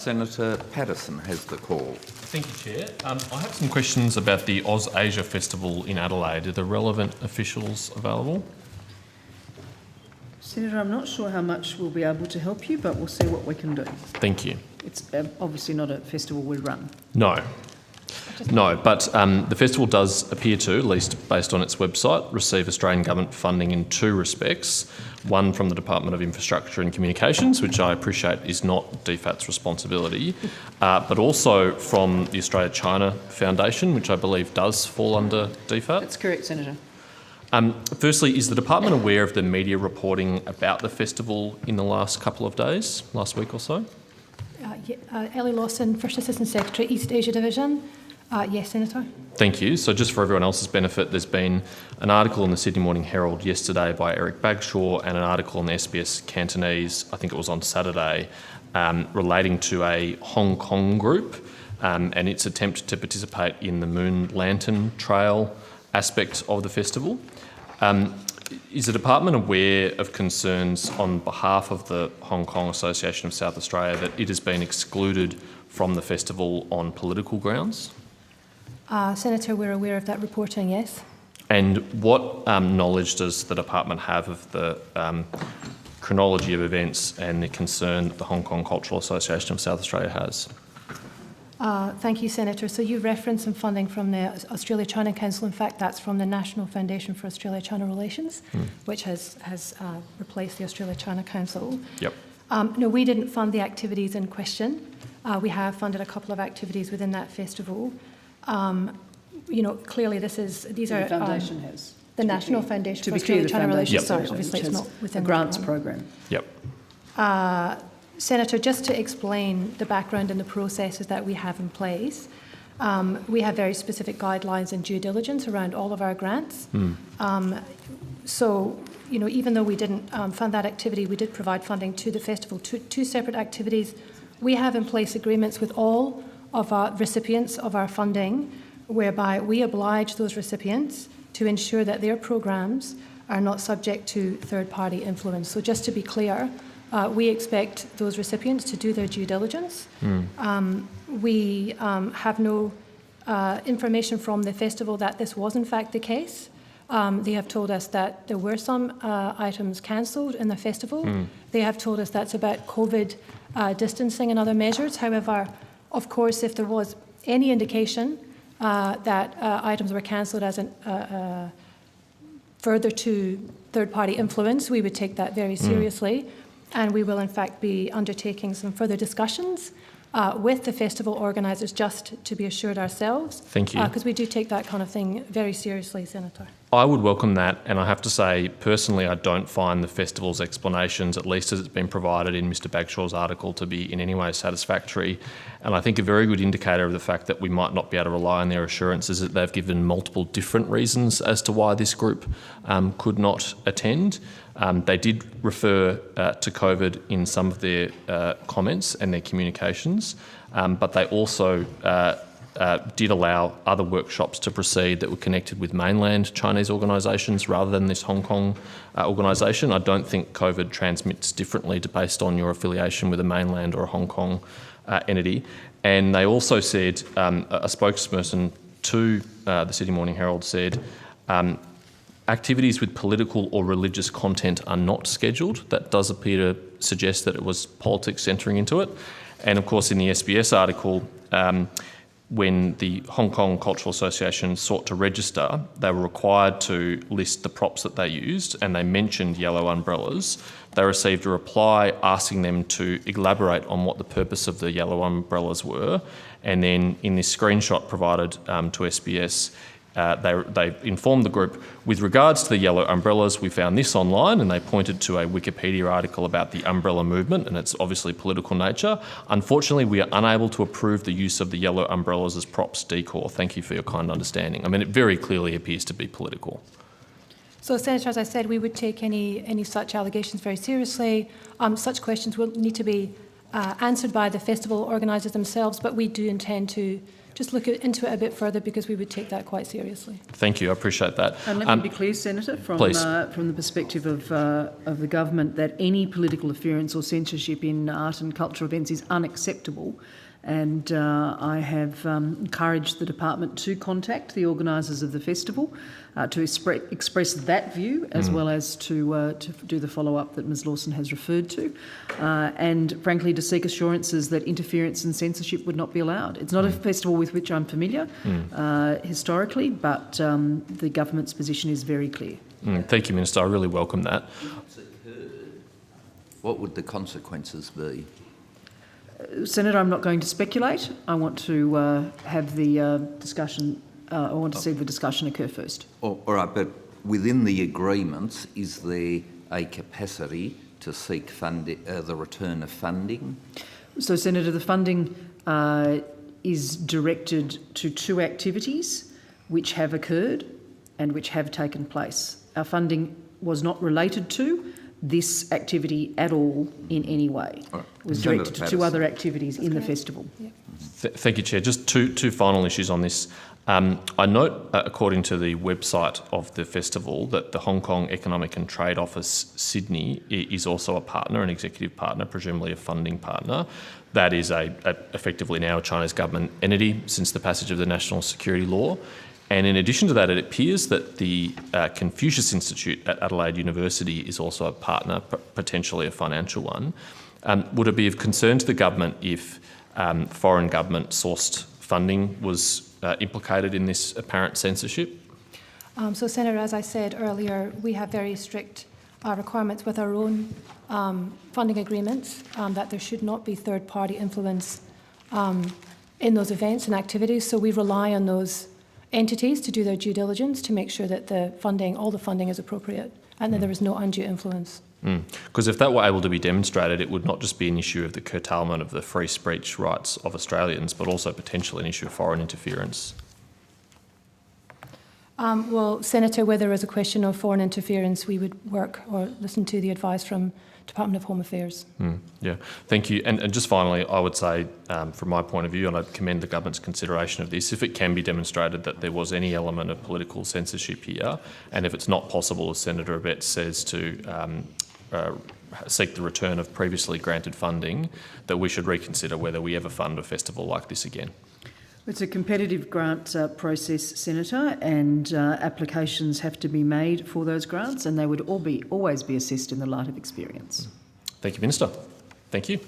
Senator Paterson has the call. Thank you, Chair. I have some questions about the OzAsia Festival in Adelaide. Are the relevant officials available? Senator, I'm not sure how much we'll be able to help you, but we'll see what we can do. Thank you. It's obviously not a festival we run. No, but the festival does appear to, at least based on its website, receive Australian government funding in two respects. One from the Department of Infrastructure and Communications, which I appreciate is not DFAT's responsibility, but also from the Australia-China Foundation, which I believe does fall under DFAT. That's correct, Senator. Firstly, is the department aware of the media reporting about the festival in the last couple of days, last week or so? Ellie Lawson, First Assistant Secretary, East Asia Division. Yes, Senator. Thank you. So just for everyone else's benefit, there's been an article in the Sydney Morning Herald yesterday by Eric Bagshaw and an article in the SBS Cantonese, I think it was on Saturday, relating to a Hong Kong group and its attempt to participate in the Moon Lantern Trail aspect of the festival. Is the department aware of concerns on behalf of the Hong Kong Association of South Australia that it has been excluded from the festival on political grounds? Senator, we're aware of that reporting, yes. And what knowledge does the department have of the chronology of events and the concern that the Hong Kong Cultural Association of South Australia has? Thank you, Senator. So you referenced some funding from the Australia-China Council. In fact, that's from the National Foundation for Australia-China Relations, which has replaced the Australia-China Council. Yep. No, we didn't fund the activities in question. We have funded a couple of activities within that festival. Clearly these are... The Foundation has. The National Foundation for Australia-China Relations. Sorry, obviously it's not within the grants program. Yep. Senator, just to explain the background and the processes that we have in place, we have very specific guidelines and due diligence around all of our grants. So, even though we didn't fund that activity, we did provide funding to the festival, two separate activities. We have in place agreements with all of our recipients of our funding, whereby we oblige those recipients to ensure that their programs are not subject to third-party influence. So just to be clear, we expect those recipients to do their due diligence. We have no information from the festival that this was in fact the case. They have told us that there were some items cancelled in the festival. They have told us that's about COVID distancing and other measures. However, of course, if there was any indication that items were cancelled as further to third-party influence, we would take that very seriously. And we will, in fact, be undertaking some further discussions with the festival organisers just to be assured ourselves. Thank you. Because we do take that kind of thing very seriously, Senator. I would welcome that, and I have to say, personally, I don't find the festival's explanations, at least as it's been provided in Mr Bagshaw's article, to be in any way satisfactory. And I think a very good indicator of the fact that we might not be able to rely on their assurance is that they've given multiple different reasons as to why this group could not attend. They did refer to COVID in some of their comments and their communications, but they also did allow other workshops to proceed that were connected with mainland Chinese organisations rather than this Hong Kong organisation. I don't think COVID transmits differently based on your affiliation with a mainland or a Hong Kong entity. And they also said, a spokesperson to the Sydney Morning Herald said, activities with political or religious content are not scheduled. That does appear to suggest that it was politics entering into it. And of course, in the SBS article, when the Hong Kong Cultural Association sought to register, they were required to list the props that they used, and they mentioned yellow umbrellas. They received a reply asking them to elaborate on what the purpose of the yellow umbrellas were. And then in this screenshot provided to SBS, they informed the group, with regards to the yellow umbrellas, we found this online, and they pointed to a Wikipedia article about the umbrella movement and its obviously political nature. Unfortunately, we are unable to approve the use of the yellow umbrellas as props decor. Thank you for your kind understanding. I mean, it very clearly appears to be political. So, Senator, as I said, we would take any such allegations very seriously. Such questions will need to be answered by the festival organisers themselves, but we do intend to just look into it a bit further, because we would take that quite seriously. Thank you, I appreciate that. And let me be clear, Senator, from the perspective of the government, that any political interference or censorship in art and cultural events is unacceptable. And I have encouraged the department to contact the organisers of the festival to express that view, as well as to do the follow-up that Ms Lawson has referred to, and frankly to seek assurances that interference and censorship would not be allowed. It's not a festival with which I'm familiar historically, but the government's position is very clear. Thank you, Minister. I really welcome that. What would the consequences be? Senator, I'm not going to speculate. I want to have the discussion. I want to see the discussion occur first. All right, but within the agreements, is there a capacity to seek the return of funding? So, Senator, the funding is directed to 2 activities which have occurred and which have taken place. Our funding was not related to this activity at all in any way. Right. It was directed to 2 other activities in the festival. Yeah. Thank you, Chair. Just two final issues on this. I note, according to the website of the festival, that the Hong Kong Economic and Trade Office Sydney is also a partner, an executive partner, presumably a funding partner. That is effectively now a Chinese government entity since the passage of the National Security Law. And in addition to that, it appears that the Confucius Institute at Adelaide University is also a partner, potentially a financial one. Would it be of concern to the government if foreign government-sourced funding was implicated in this apparent censorship? So, Senator, as I said earlier, we have very strict requirements with our own funding agreements that there should not be third-party influence in those events and activities. So we rely on those entities to do their due diligence to make sure that all the funding is appropriate and that there is no undue influence. Because if that were able to be demonstrated, it would not just be an issue of the curtailment of the free speech rights of Australians, but also potentially an issue of foreign interference. Well, Senator, where there is a question of foreign interference, we would work or listen to the advice from Department of Home Affairs. Yeah, thank you. And just finally, I would say, from my point of view, and I'd commend the government's consideration of this, if it can be demonstrated that there was any element of political censorship here, and if it's not possible, as Senator Abetz says, to seek the return of previously granted funding, that we should reconsider whether we ever fund a festival like this again. It's a competitive grant process, Senator, and applications have to be made for those grants, and they would always be assessed in the light of experience. Thank you, Minister. Thank you.